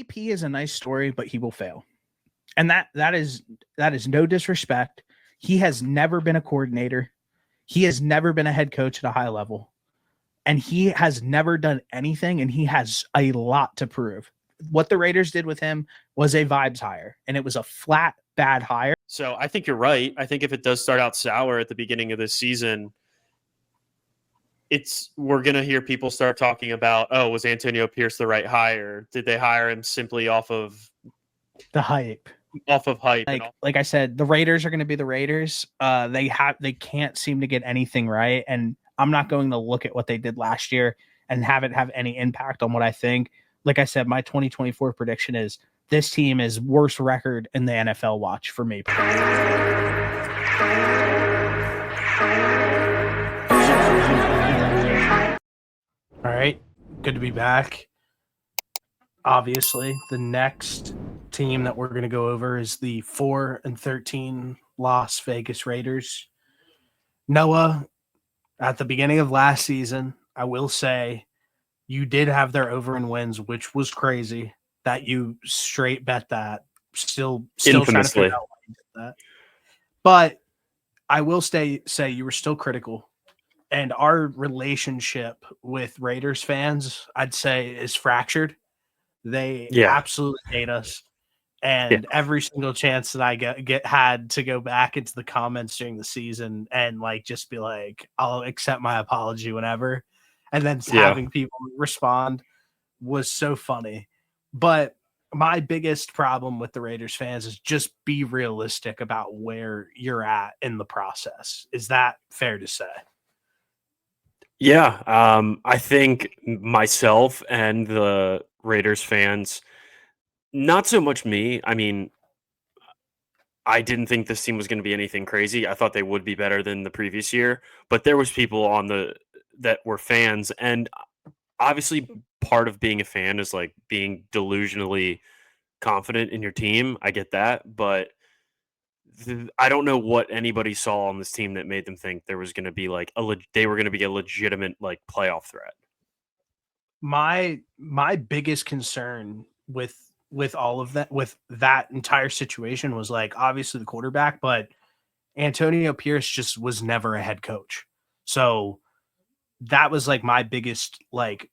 MVP is a nice story, but he will fail. And that is no disrespect. He has never been a coordinator. He has never been a head coach at a high level. And he has never done anything, and he has a lot to prove. What the Raiders did with him was a vibes hire, and it was a flat bad hire. So I think you're right. I think if it does start out sour at the beginning of this season, we're going to hear people start talking about, oh, was Antonio Pierce the right hire? Did they hire him simply off of the hype? Like I said, the Raiders are going to be the Raiders. They can't seem to get anything right, and I'm not going to look at what they did last year and have it have any impact on what I think. Like I said, my 2024 prediction is this team is worst record in the NFL watch for me. All right, good to be back. Obviously, the next team that we're going to go over is the 4-13 Las Vegas Raiders. Noah, at the beginning of last season, I will say you did have their over and wins, which was crazy that you straight bet that. Still trying to figure out why you did that. But I will say you were still critical. And our relationship with Raiders fans, I'd say, is fractured. They absolutely hate us. And every single chance that I had to go back into the comments during the season and like just be like, I'll accept my apology whenever, and then having people respond was so funny. But my biggest problem with the Raiders fans is just be realistic about where you're at in the process. Is that fair to say? Yeah, I think myself and the Raiders fans, not so much me. I mean, I didn't think this team was going to be anything crazy. I thought they would be better than the previous year, but there was people that were fans, and obviously part of being a fan is like being delusionally confident in your team. I get that, but I don't know what anybody saw on this team that made them think there was going to be like they were going to be a legitimate like playoff threat. My biggest concern with all of that, with that entire situation, was like obviously the quarterback, but Antonio Pierce just was never a head coach. So that was like my biggest like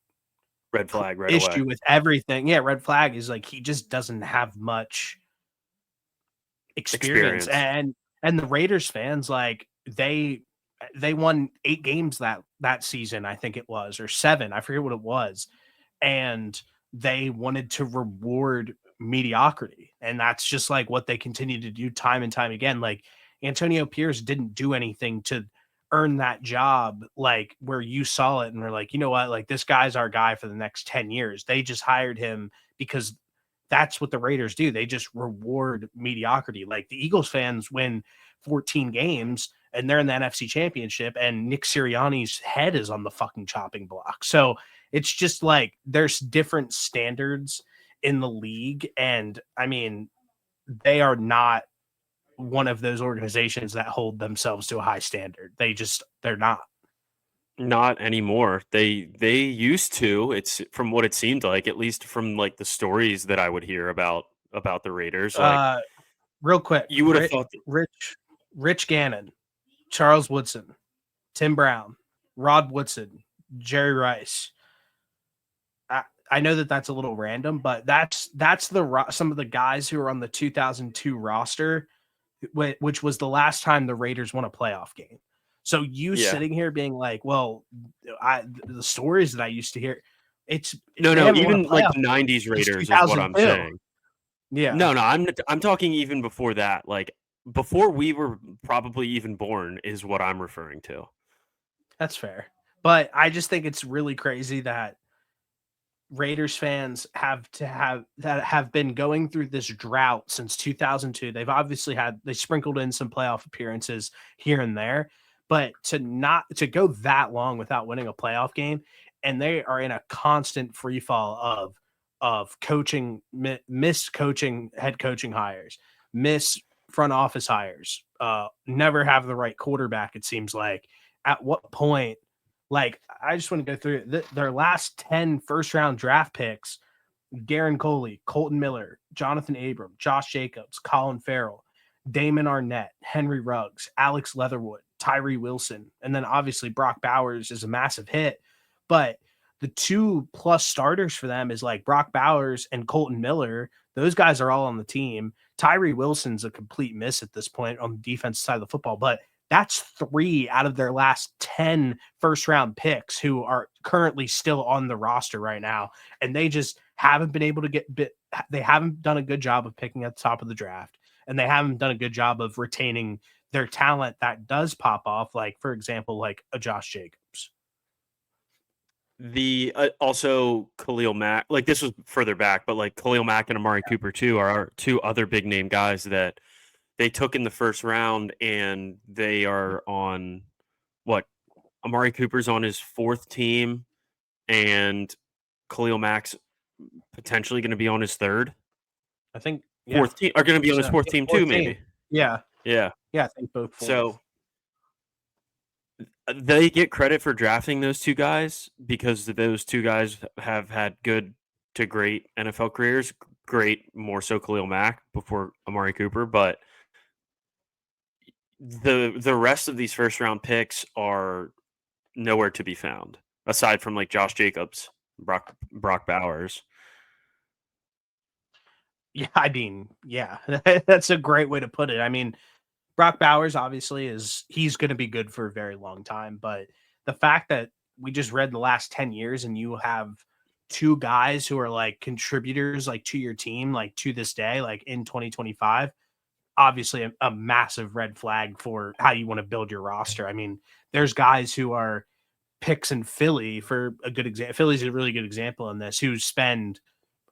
red flag issue with everything. Yeah, red flag is like he just doesn't have much experience. And the Raiders fans, like they won 8 games that season, I think it was, or 7, I forget what it was. And they wanted to reward mediocrity. And that's just like what they continue to do time and time again. Like Antonio Pierce didn't do anything to earn that job, like where you saw it and were like, you know what, like this guy's our guy for the next 10 years. They just hired him because that's what the Raiders do. They just reward mediocrity. Like the Eagles fans win 14 games and they're in the NFC Championship and Nick Sirianni's head is on the fucking chopping block. So it's just like there's different standards in the league. And I mean, they are not one of those organizations that hold themselves to a high standard. They're not anymore. They used to. It's from what it seemed like, at least from like the stories that I would hear about the Raiders. Like, real quick, you would have thought Rich Gannon, Charles Woodson, Tim Brown, Rod Woodson, Jerry Rice. I know that that's a little random, but that's some of the guys who are on the 2002 roster, which was the last time the Raiders won a playoff game. So sitting here being like, well, the stories that I used to hear, it's even like the 90s Raiders is what I'm saying. Yeah. No, I'm talking even before that, like before we were probably even born is what I'm referring to. That's fair. But I just think it's really crazy that Raiders fans have been going through this drought since 2002. They've obviously they sprinkled in some playoff appearances here and there, but to go that long without winning a playoff game, and they are in a constant free fall of coaching, missed coaching, head coaching hires, miss front office hires, never have the right quarterback. It seems like. At what point? Like, I just want to go through their last 10 first-round draft picks Garen Coley, Colton Miller, Jonathan Abram, Josh Jacobs, Colin Farrell, Damon Arnett, Henry Ruggs, Alex Leatherwood, Tyree Wilson, and then obviously Brock Bowers is a massive hit. But the 2+ starters for them is like Brock Bowers and Colton Miller. Those guys are all on the team. Tyree Wilson's a complete miss at this point on the defense side of the football, but that's 3 out of their last 10 first round picks who are currently still on the roster right now. And they just haven't been able to they haven't done a good job of picking at the top of the draft. And they haven't done a good job of retaining their talent that does pop off. Like, for example, like a Josh Jacobs. The also Khalil Mack, like this was further back, but like Khalil Mack and Amari Cooper too are our 2 other big name guys that they took in the first round, and they are on what Amari Cooper's on his 4th team, and Khalil Mack's potentially going to be on his 3rd. I think 4th team are going to be on his 4th team too, maybe. Yeah. Yeah. Yeah, I think both. So they get credit for drafting those 2 guys because those 2 guys have had good to great NFL careers. Great, more so Khalil Mack before Amari Cooper, but the rest of these first round picks are nowhere to be found aside from like Josh Jacobs, Brock Bowers. Yeah, I mean, yeah, that's a great way to put it. I mean, Brock Bowers obviously he's going to be good for a very long time, but the fact that we just read the last 10 years and you have 2 guys who are like contributors like to your team like to this day like in 2025, obviously a massive red flag for how you want to build your roster. I mean, there's guys who are picks in Philly for a good example. Philly's a really good example in this, who spend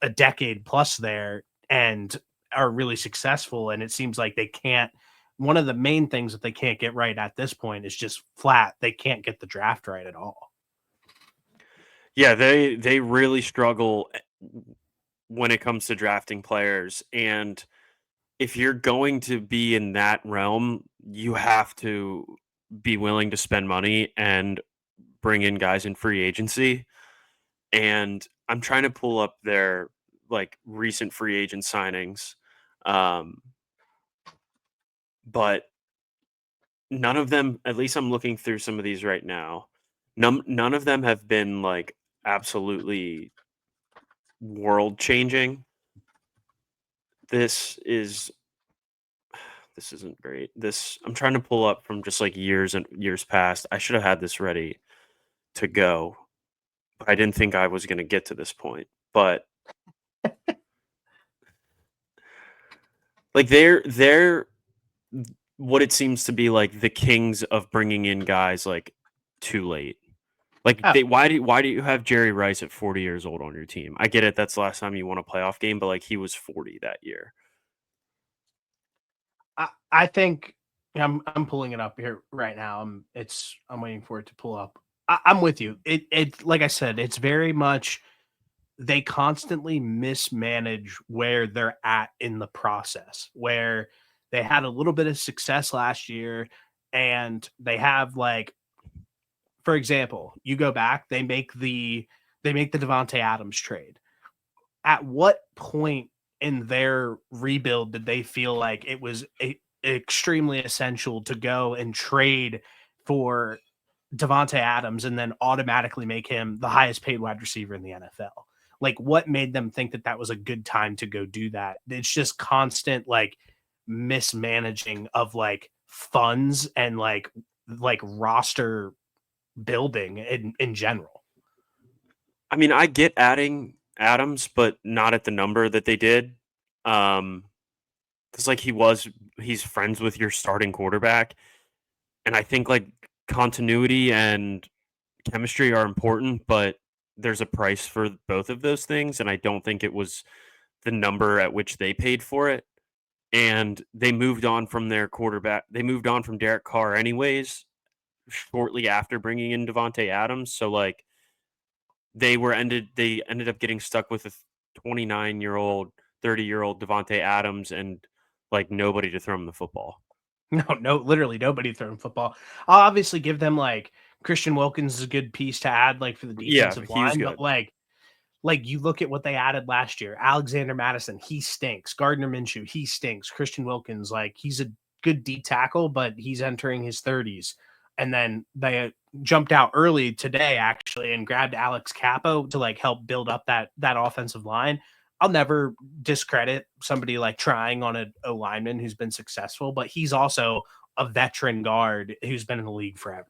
a decade plus there and are really successful. And it seems like they can't. One of the main things that they can't get right at this point is just flat. They can't get the draft right at all. Yeah, they really struggle when it comes to drafting players. And if you're going to be in that realm, you have to be willing to spend money and bring in guys in free agency. And I'm trying to pull up their like recent free agent signings. But none of them, at least I'm looking through some of these right now. None of them have been like absolutely world changing. This isn't great. I'm trying to pull up from just like years and years past. I should have had this ready to go, but I didn't think I was going to get to this point. But like they're what it seems to be like the kings of bringing in guys like too late. Like why do you have Jerry Rice at 40 years old on your team? I get it, that's the last time you won a playoff game, but like he was 40 that year. I think I'm pulling it up here right now. I'm waiting for it to pull up. I'm with you. It like I said, it's very much they constantly mismanage where they're at in the process, where they had a little bit of success last year and they have like, for example, you go back, they make the Devontae Adams trade. At what point in their rebuild did they feel like it was extremely essential to go and trade for Devontae Adams and then automatically make him the highest paid wide receiver in the NFL? Like, what made them think that that was a good time to go do that? It's just constant like mismanaging of like funds and like roster building in general. I mean, I get adding Adams, but not at the number that they did. Because like he's friends with your starting quarterback. And I think like continuity and chemistry are important, but there's a price for both of those things. And I don't think it was the number at which they paid for it. And they moved on from their quarterback. They moved on from Derek Carr anyways, shortly after bringing in Devontae Adams. So like they ended up getting stuck with a 29-year-old, 30-year-old Devontae Adams and like nobody to throw him the football. No, literally nobody throwing football. I'll obviously give them like Christian Wilkins is a good piece to add like for the defensive line, but like like you look at what they added last year. Alexander Madison, he stinks. Gardner Minshew, he stinks. Christian Wilkins, like he's a good D tackle, but he's entering his 30s. And then they jumped out early today actually and grabbed Alex Capo to like help build up that offensive line. I'll never discredit somebody like trying on a lineman who's been successful, but he's also a veteran guard who's been in the league forever.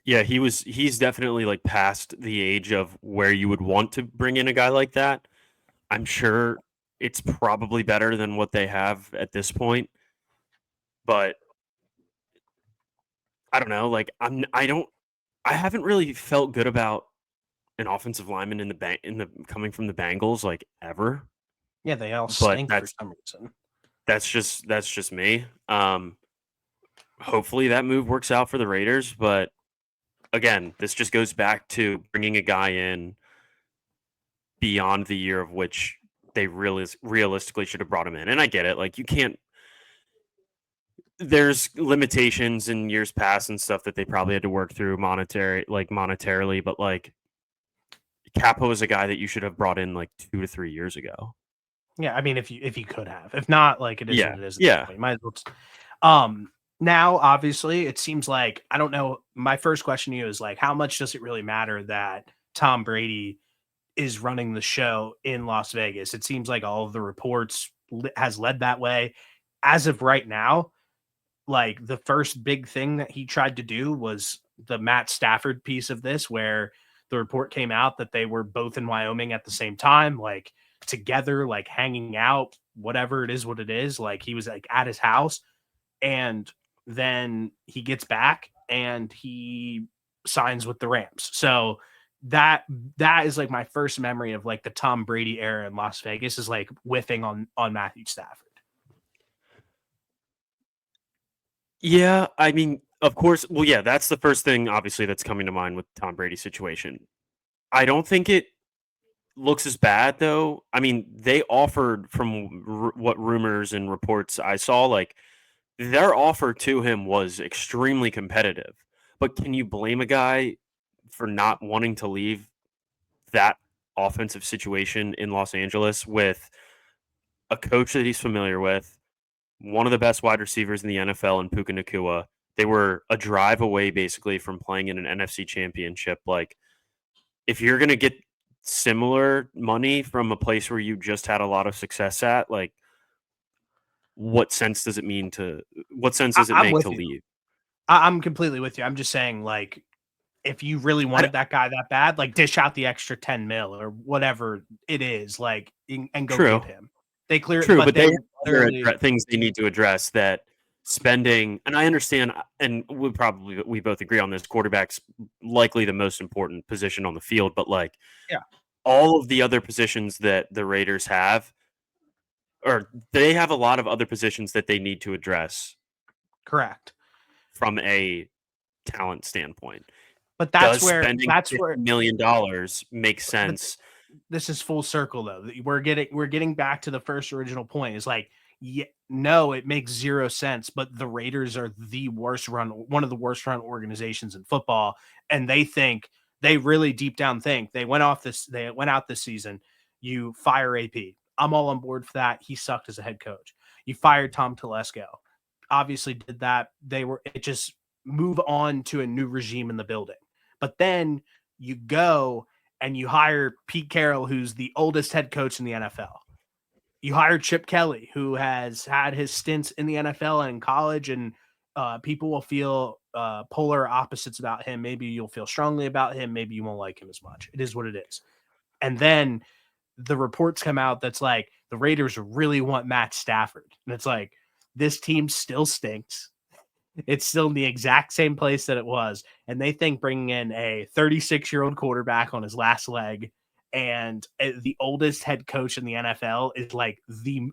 Yeah, he's definitely like past the age of where you would want to bring in a guy like that. I'm sure it's probably better than what they have at this point, but I don't know. Like I haven't really felt good about an offensive lineman in the coming from the Bengals like ever. Yeah, they all But stink for some reason. that's just me. Hopefully that move works out for the Raiders, but again, this just goes back to bringing a guy in beyond the year of which they really realistically should have brought him in. And I get it. Like you can't there's limitations in years past and stuff that they probably had to work through monetarily, but like Capo is a guy that you should have brought in like 2 to 3 years ago. Yeah, I mean, if you could have, if not, like it is Yeah. what it is. Yeah. You might as well. Now, obviously, it seems like I don't know. My first question to you is like, how much does it really matter that Tom Brady is running the show in Las Vegas? It seems like all of the reports has led that way. As of right now, like the first big thing that he tried to do was the Matt Stafford piece of this, where the report came out that they were both in Wyoming at the same time, like together, like hanging out, whatever it is, what it is. Like he was like at his house, and then he gets back and he signs with the Rams. So that is like my first memory of like the Tom Brady era in Las Vegas is like whiffing on Matthew Stafford. Yeah, I mean, of course. Well, yeah, that's the first thing, obviously, that's coming to mind with Tom Brady's situation. I don't think it looks as bad, though. I mean, they offered, from what rumors and reports I saw, like their offer to him was extremely competitive. But can you blame a guy for not wanting to leave that offensive situation in Los Angeles with a coach that he's familiar with, one of the best wide receivers in the NFL in Puka Nacua? They were a drive away basically from playing in an NFC championship. Like, if you're going to get similar money from a place where you just had a lot of success at, like, what sense does it I'm make with to you. leave? I'm completely with you. I'm just saying, like, if you really I d wanted that guy that bad, like dish out the extra 10 mil or whatever it is, like, and go True. get him. They clear, True, but but they they have other literally, things they need to address that spending, and I understand, and we both agree on this, quarterback's likely the most important position on the field, but, like, yeah, all of the other positions that the Raiders have, or they have a lot of other positions that they need to address correct. from a talent standpoint. But Does spending $50 million make but sense? this is full circle though. We're getting back to the first original point. Is like, yeah, no, it makes zero sense. But the Raiders are one of the worst run organizations in football, and they really deep down think they went out this season. You fire AP. I'm all on board for that. He sucked as a head coach. You fired Tom Telesco. Obviously did that. It just move on to a new regime in the building. But then you go and you hire Pete Carroll, who's the oldest head coach in the NFL. You hired Chip Kelly, who has had his stints in the NFL and in college, and people will feel polar opposites about him. Maybe you'll feel strongly about him. Maybe you won't like him as much. It is what it is. And then the reports come out that's like the Raiders really want Matt Stafford. And it's like, this team still stinks. It's still in the exact same place that it was. And they think bringing in a 36-year-old quarterback on his last leg and the oldest head coach in the NFL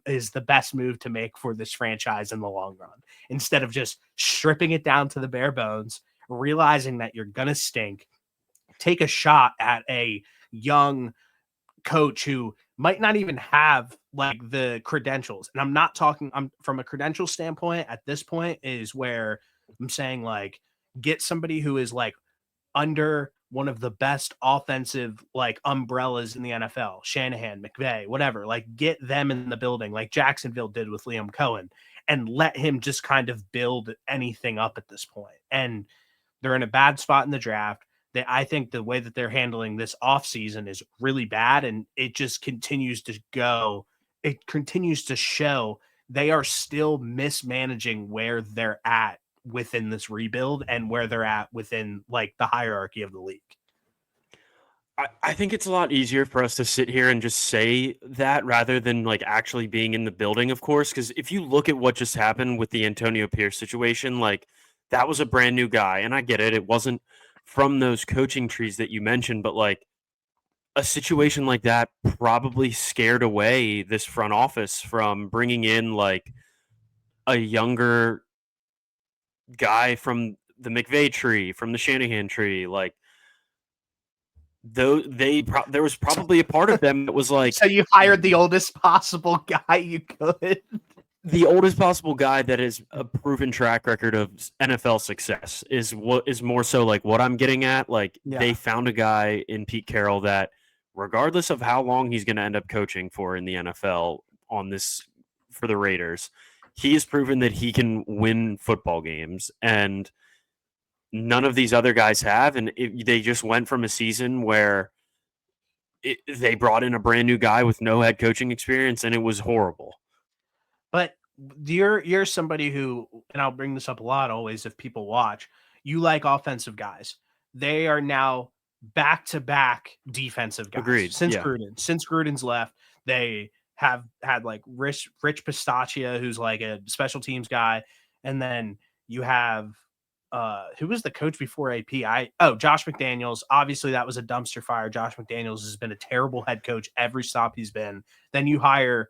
is the best move to make for this franchise in the long run. Instead of just stripping it down to the bare bones, realizing that you're going to stink, take a shot at a young coach who might not even have like the credentials. And I'm from a credential standpoint at this point is where I'm saying like get somebody who is like under one of the best offensive like umbrellas in the NFL. Shanahan, McVay, whatever. Like get them in the building, like Jacksonville did with Liam Cohen, and let him just kind of build anything up at this point. And they're in a bad spot in the draft. I think the way that they're handling this offseason is really bad, and it just continues to go. It continues to show they are still mismanaging where they're at within this rebuild and where they're at within like the hierarchy of the league. I think it's a lot easier for us to sit here and just say that rather than like actually being in the building, of course. Because if you look at what just happened with the Antonio Pierce situation, like that was a brand new guy. And I get it. It wasn't from those coaching trees that you mentioned, but like a situation like that probably scared away this front office from bringing in like a younger guy from the McVay tree, from the Shanahan tree. Like, though there was probably a part of them that was like, so you hired the oldest possible guy you could. the oldest possible guy that is a proven track record of NFL success is what is more so like what I'm getting at. Like they found a guy in Pete Carroll that, regardless of how long he's going to end up coaching for in the NFL on this for the Raiders, he has proven that he can win football games, and none of these other guys have. And they just went from a season where they brought in a brand new guy with no head coaching experience, and it was horrible. But you're somebody who, and I'll bring this up a lot always if people watch, you like offensive guys. They are now back-to-back defensive guys. Agreed. Since Gruden's left, they have had like Rich Pistachia, who's like a special teams guy, and then you have who was the coach before AP? Josh McDaniels. Obviously, that was a dumpster fire. Josh McDaniels has been a terrible head coach every stop he's been. Then you hire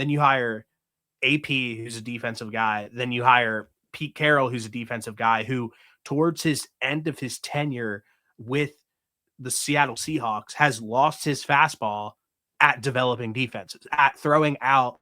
AP, who's a defensive guy. Then you hire Pete Carroll, who's a defensive guy who, towards his end of his tenure with the Seattle Seahawks, has lost his fastball at developing defenses, at throwing out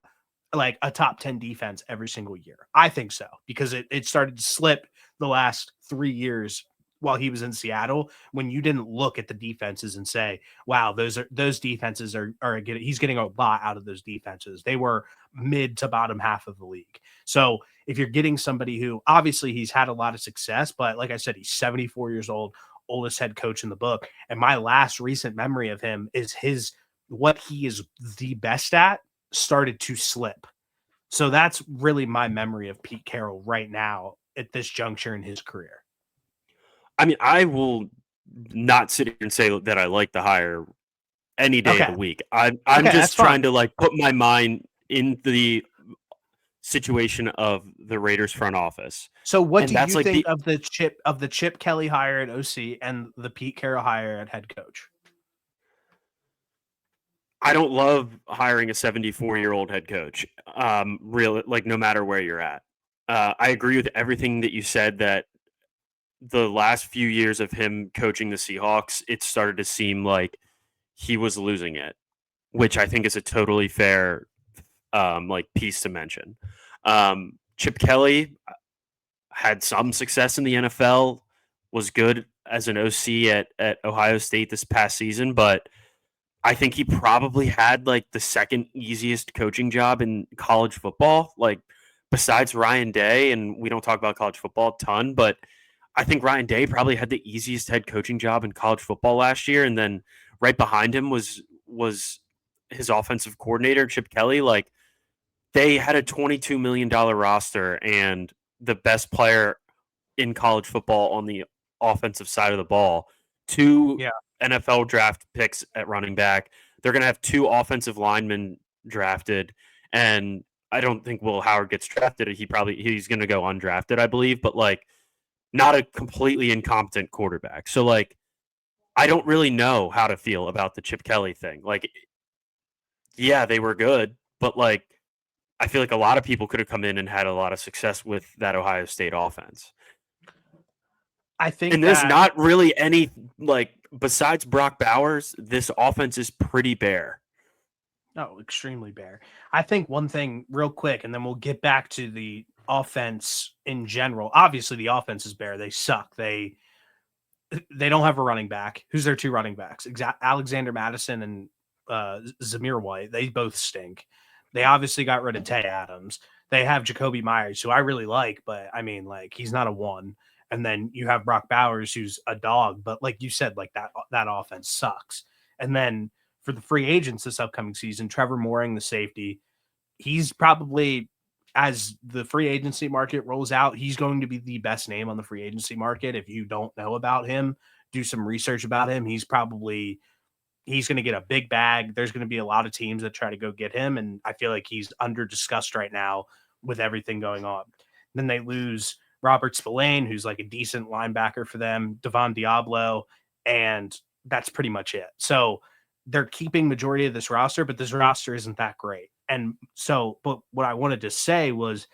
like a top 10 defense every single year. I think so, because it started to slip the last 3 years while he was in Seattle, when you didn't look at the defenses and say, wow, those defenses are getting, he's getting a lot out of those defenses. They were mid to bottom half of the league. So if you're getting somebody who, obviously he's had a lot of success, but like I said, he's 74 years old, oldest head coach in the book. And my last recent memory of him is what he is the best at started to slip. So that's really my memory of Pete Carroll right now at this juncture in his career. I mean, I will not sit here and say that I like the hire any day of the week. I'm just trying to like put my mind in the situation of the Raiders front office. So what do you think of the Chip Kelly hire at OC and the Pete Carroll hire at head coach? I don't love hiring a 74-year-old head coach. Really, like no matter where you're at. I agree with everything that you said, that the last few years of him coaching the Seahawks, it started to seem like he was losing it, which I think is a totally fair like piece to mention. Chip Kelly had some success in the NFL, was good as an OC at Ohio State this past season, but I think he probably had like the second easiest coaching job in college football, like besides Ryan Day. And we don't talk about college football a ton, but I think Ryan Day probably had the easiest head coaching job in college football last year. And then right behind him was his offensive coordinator, Chip Kelly. Like they had a $22 million roster, and the best player in college football on the offensive side of the ball, two NFL draft picks at running back. They're going to have two offensive linemen drafted, and I don't think Will Howard gets drafted. He's going to go undrafted, I believe, but like not a completely incompetent quarterback. So like I don't really know how to feel about the Chip Kelly thing. Like, yeah, they were good, but like I feel like a lot of people could have come in and had a lot of success with that Ohio State offense. I think, and there's not really any, like, besides Brock Bowers, this offense is pretty bare. Oh, extremely bare. I think one thing real quick, and then we'll get back to the offense in general. Obviously, the offense is bare. They suck. they don't have a running back. Who's their two running backs? Alexander Madison and Zamir White. They both stink. They obviously got rid of Tay Adams. They have Jacoby Myers, who I really like, but I mean, like, he's not a one. And then you have Brock Bowers, who's a dog, but like you said, like that offense sucks. And then for the free agents this upcoming season, Trevor Mooring, the safety, he's probably, as the free agency market rolls out, he's going to be the best name on the free agency market. If you don't know about him, do some research about him. He's going to get a big bag. There's going to be a lot of teams that try to go get him, and I feel like he's under discussed right now with everything going on. Then they lose Robert Spillane, who's like a decent linebacker for them, Devon Diablo, and that's pretty much it. So they're keeping majority of this roster, but this roster isn't that great. And so, but what I wanted to say was,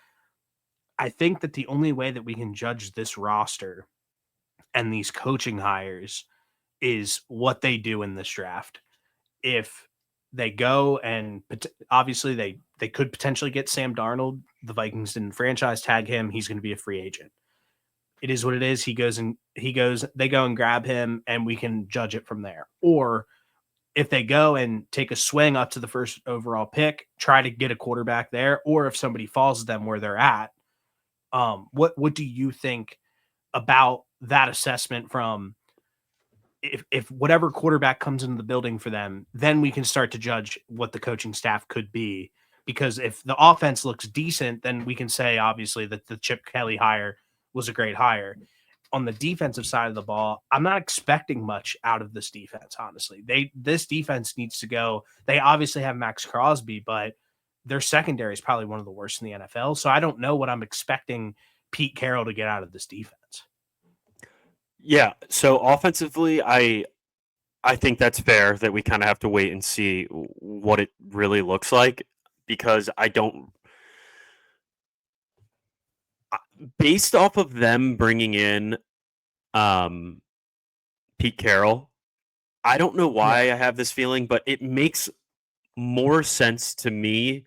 I think that the only way that we can judge this roster and these coaching hires is what they do in this draft. If they go and obviously they could potentially get Sam Darnold. The Vikings didn't franchise tag him. He's going to be a free agent. It is what it is. They go and grab him, and we can judge it from there. Or if they go and take a swing up to the first overall pick, try to get a quarterback there, or if somebody falls them where they're at, what do you think about that assessment from if whatever quarterback comes into the building for them, then we can start to judge what the coaching staff could be. Because if the offense looks decent, then we can say, obviously, that the Chip Kelly hire was a great hire. On the defensive side of the ball, I'm not expecting much out of this defense, honestly. This defense needs to go. They obviously have Max Crosby, but their secondary is probably one of the worst in the NFL. So I don't know what I'm expecting Pete Carroll to get out of this defense. Yeah. So offensively, I think that's fair that we kind of have to wait and see what it really looks like, because I don't, based off of them bringing in Pete Carroll, I don't know why I have this feeling, but it makes more sense to me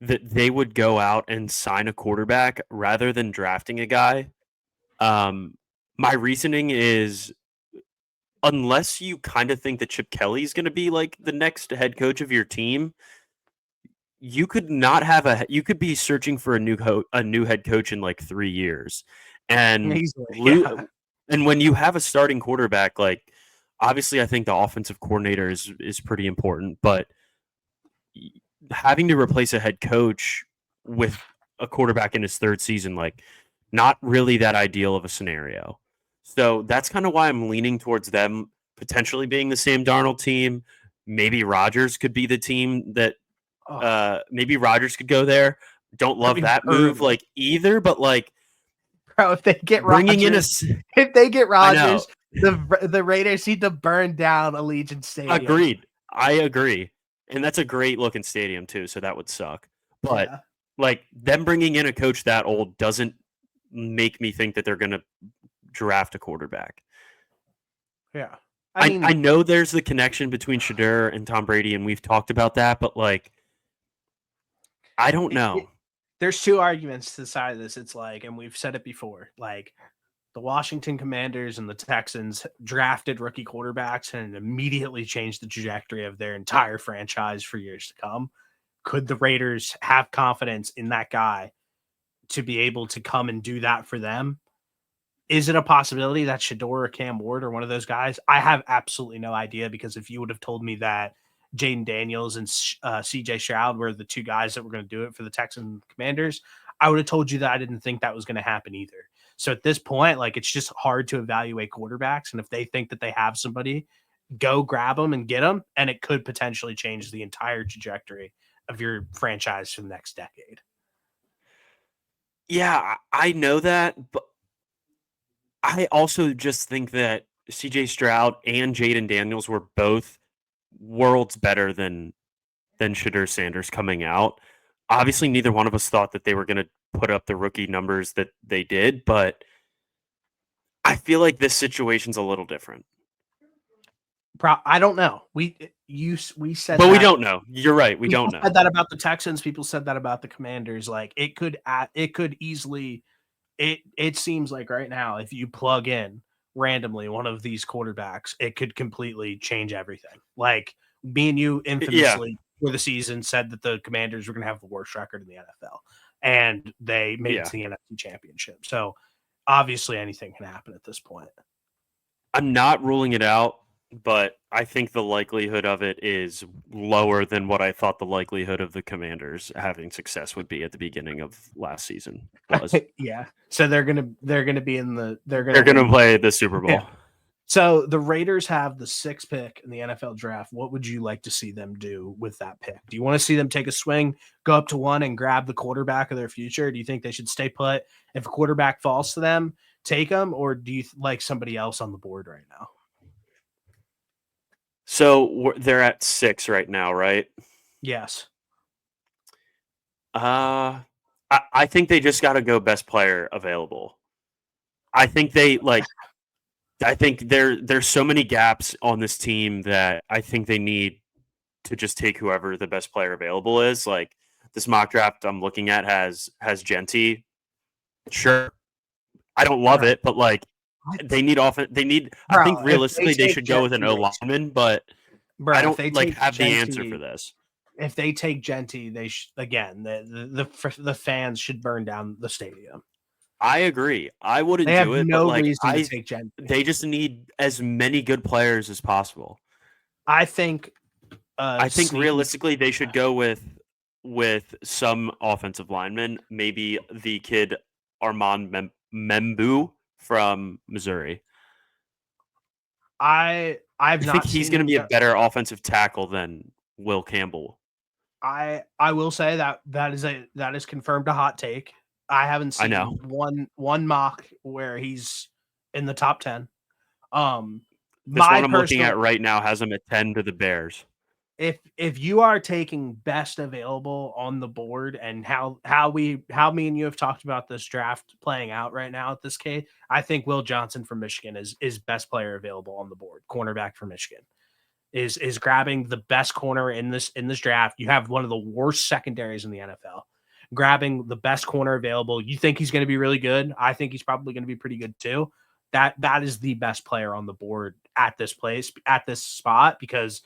that they would go out and sign a quarterback rather than drafting a guy. My reasoning is, unless you kind of think that Chip Kelly is going to be like the next head coach of your team, you could be searching for a new head coach in like 3 years, and and when you have a starting quarterback, like, obviously I think the offensive coordinator is pretty important, but having to replace a head coach with a quarterback in his third season, like, not really that ideal of a scenario. So that's kind of why I'm leaning towards them potentially being the Sam Darnold team. Maybe Rodgers could be the team that maybe Rodgers could go there. Don't love that move like either, but like, bro, if they get Rodgers, the Raiders need to burn down Allegiant Stadium. Agreed. I agree. And that's a great looking stadium too, so that would suck. But like, them bringing in a coach that old doesn't make me think that they're going to draft a quarterback. Yeah. I know there's the connection between Shedeur and Tom Brady, and we've talked about that, but like, I don't know. There's two arguments to the side of this. It's like, and we've said it before, like, the Washington Commanders and the Texans drafted rookie quarterbacks and immediately changed the trajectory of their entire franchise for years to come. Could the Raiders have confidence in that guy to be able to come and do that for them? Is it a possibility that Shedeur or Cam Ward or one of those guys? I have absolutely no idea, because if you would have told me that Jaden Daniels and CJ Stroud were the two guys that were going to do it for the Texans Commanders, I would have told you that I didn't think that was going to happen either. So at this point, like, it's just hard to evaluate quarterbacks. And if they think that they have somebody, go grab them and get them. And it could potentially change the entire trajectory of your franchise for the next decade. Yeah, I know that, but I also just think that CJ Stroud and Jaden Daniels were both worlds better than Shedeur Sanders coming out. Obviously, neither one of us thought that they were going to put up the rookie numbers that they did, but I feel like this situation's a little different. I don't know. We said, but we don't know. You're right. We don't know. Said that about the Texans. People said that about the Commanders. Like, it could easily. It seems like right now, if you plug in randomly one of these quarterbacks, it could completely change everything. Like me and you Yeah, infamously for the season said that the Commanders were going to have the worst record in the NFL, and they made it yeah. to the NFC Championship. So obviously anything can happen at this point. I'm not ruling it out, but I think the likelihood of it is lower than what I thought the likelihood of the Commanders having success would be at the beginning of last season was. Yeah. So they're gonna be in they're gonna They're going to win. play the Super Yeah. Bowl. So the Raiders have the 6th pick in the NFL draft. What would you like to see them do with that pick? Do you want to see them take a swing, go up to 1 and grab the quarterback of their future? Do you think they should stay put? If a quarterback falls to them, take them, or do you like somebody else on the board right now? So they're at 6 right now, right? Yes. I think they just got to go best player available. I think they like. I think there's so many gaps on this team that I think they need to just take whoever the best player available is. Like this mock draft I'm looking at has Genty. Sure, I don't love Bro, it, but like what? they need offense. They need. I Bro, think if they realistically they take should go with an O Genty, lineman, but I bro, if don't they like take have the answer for Genty, this. if they take Genty, they again the fans should burn down the stadium. I agree. I wouldn't They have do it, but no like reason to take Genty. they just need as many good players as possible. I think I think sneaky. realistically they should go with some offensive linemen, maybe the kid Armand Membu from Missouri. I've I think not he's seen going to him be a go. better offensive tackle than Will Campbell. I will say that is confirmed a hot take. I haven't I seen know. one mock where he's in the top 10. This My one I'm looking personal at right now has him at 10 to the Bears. if you are taking best available on the board and how me and you have talked about this draft playing out right now at this case, I think Will Johnson from Michigan is best player available on the board, cornerback from Michigan. Is grabbing the best corner in this draft. You have one of the worst secondaries in the NFL. Grabbing the best corner available. You think he's going to be really good? I think he's probably going to be pretty good too. That is the best player on the board at this place, at this spot, because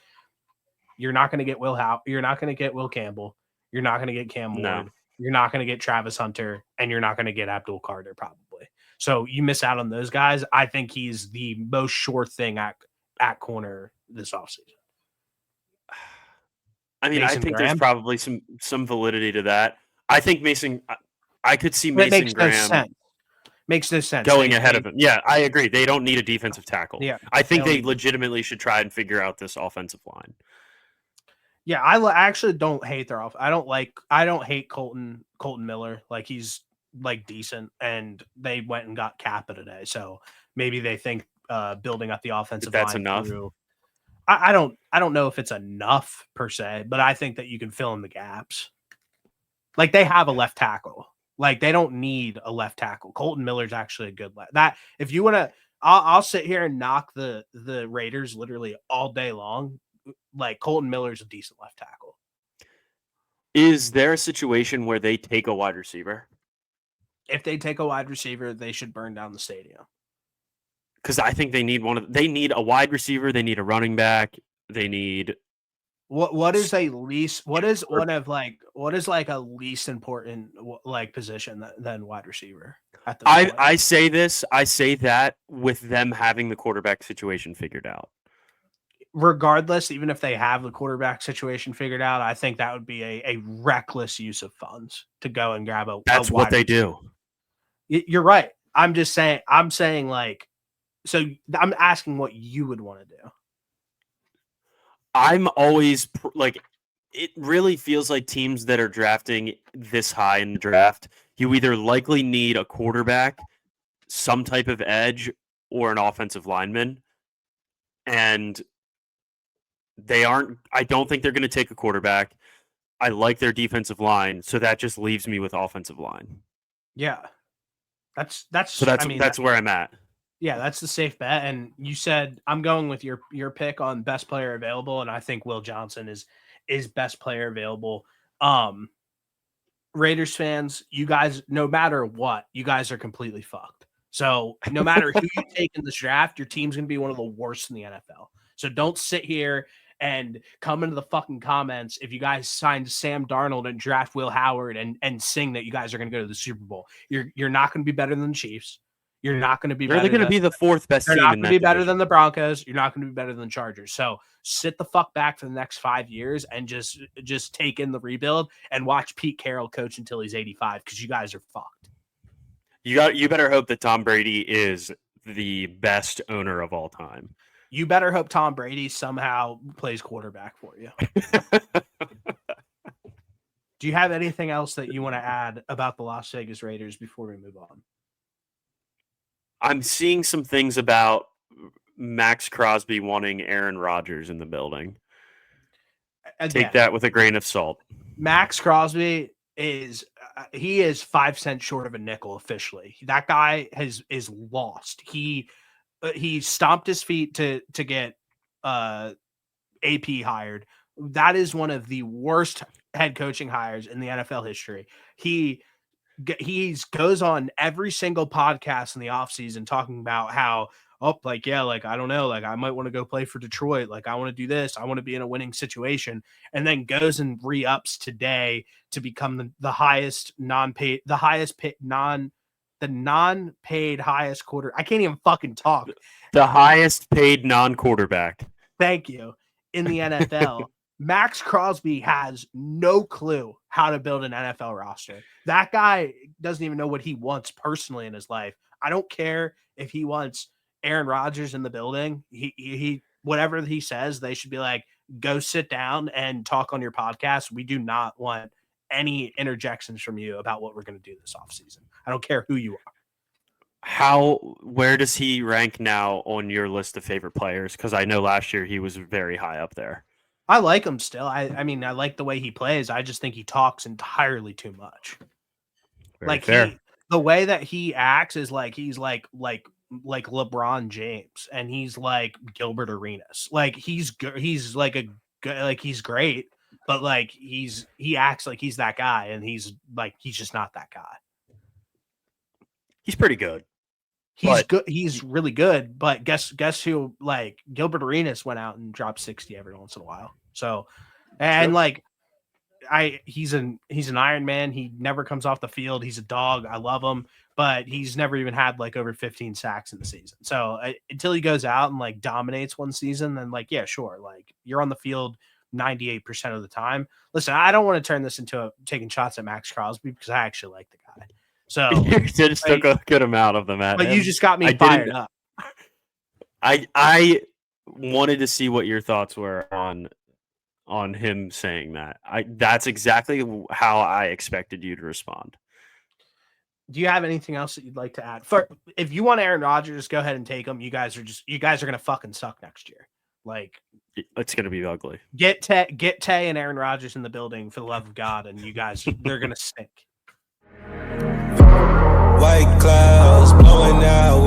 you're not going to get you're not going to get Will Campbell. You're not going to get Cam No. Ward. You're not going to get Travis Hunter, and you're not going to get Abdul Carter probably. So you miss out on those guys. I think he's the most sure thing at corner this offseason. I mean, I Mason think there's Graham. probably some validity to that. I think Mason I could see It makes Mason no Graham sense. Makes no sense. going ahead of him. Yeah, I agree. They don't need a defensive tackle. Yeah, I they think don't they need. legitimately should try and figure out this offensive line. Yeah, I actually don't hate their off. I don't hate Colton Miller. Like he's like decent, and they went and got Kappa today. So maybe they think building up the offensive That's line enough. through. I don't know if it's enough per se, but I think that you can fill in the gaps. Like they have a left tackle. Like they don't need a left tackle. Colton Miller's actually a good left. That if you want to, I'll sit here and knock the Raiders literally all day long. Like Colton Miller's a decent left tackle. Is there a situation where they take a wide receiver? If they take a wide receiver, they should burn down the stadium. Because I think they need they need a wide receiver, they need a running back, they need what is a least what is one of like what is like a least important like position than wide receiver at this point? I say that with them having the quarterback situation figured out. Regardless, even if they have the quarterback situation figured out, I think that would be a reckless use of funds to go and grab a That's what they do. You're right. I'm saying like, so I'm asking what you would want to do. I'm always like, it really feels like teams that are drafting this high in the draft, you either likely need a quarterback, some type of edge, or an offensive lineman. And I don't think they're going to take a quarterback. I like their defensive line, so that just leaves me with offensive line. Yeah. That's that's where I'm at. Yeah, that's the safe bet. And you said I'm going with your pick on best player available, and I think Will Johnson is best player available. Raiders fans, you guys, no matter what, you guys are completely fucked. So no matter who you take in this draft, your team's going to be one of the worst in the NFL. So don't sit here and come into the fucking comments if you guys signed Sam Darnold and draft Will Howard and sing that you guys are going to go to the Super Bowl. You're not going to be better than the Chiefs. You're not going to be They're better going to than be the fourth best they're team not in going to that be better division. than the Broncos. You're not going to be better than the Chargers. So sit the fuck back for the next 5 years and just take in the rebuild and watch Pete Carroll coach until he's 85 because you guys are fucked. You better hope that Tom Brady is the best owner of all time. You better hope Tom Brady somehow plays quarterback for you. Do you have anything else that you want to add about the Las Vegas Raiders before we move on? I'm seeing some things about Max Crosby wanting Aaron Rodgers in the building. Again, take that with a grain of salt. Max Crosby is 5 cents short of a nickel officially. That guy is lost. He stomped his feet to get AP hired. That is one of the worst head coaching hires in the NFL history. He goes on every single podcast in the offseason talking about how, I don't know, I might want to go play for Detroit. I want to do this. I want to be in a winning situation. And then goes and re-ups today to become the highest non-paid, non-paid highest quarter. I can't even fucking talk. The highest paid non-quarterback. Thank you. In the NFL. Max Crosby has no clue how to build an NFL roster. That guy doesn't even know what he wants personally in his life. I don't care if he wants Aaron Rodgers in the building. He whatever he says, they should be like, go sit down and talk on your podcast. We do not want any interjections from you about what we're going to do this offseason. I don't care who you are. Where does he rank now on your list of favorite players? Because I know last year he was very high up there. I like him still. I mean, I like the way he plays. I just think he talks entirely too much. Very fair. The way that he acts is he's like LeBron James, and he's like Gilbert Arenas. He's great, but he acts like he's that guy, and he's just not that guy. He's pretty good. He's good. He's really good, but guess who? Gilbert Arenas went out and dropped 60 every once in a while. So, and he's an Iron Man. He never comes off the field. He's a dog. I love him, but he's never even had over 15 sacks in the season. So until he goes out and dominates one season, then yeah, sure. You're on the field 98% of the time. Listen, I don't want to turn this into taking shots at Max Crosby because I actually like the guy. So you just took a good amount of them at him. But you just got me fired up. I wanted to see what your thoughts were on him saying that. That's exactly how I expected you to respond. Do you have anything else that you'd like to add? If you want Aaron Rodgers, go ahead and take him. You guys are gonna fucking suck next year. It's gonna be ugly. Get Tay and Aaron Rodgers in the building for the love of God, and you guys they're gonna stink. White clouds blowing out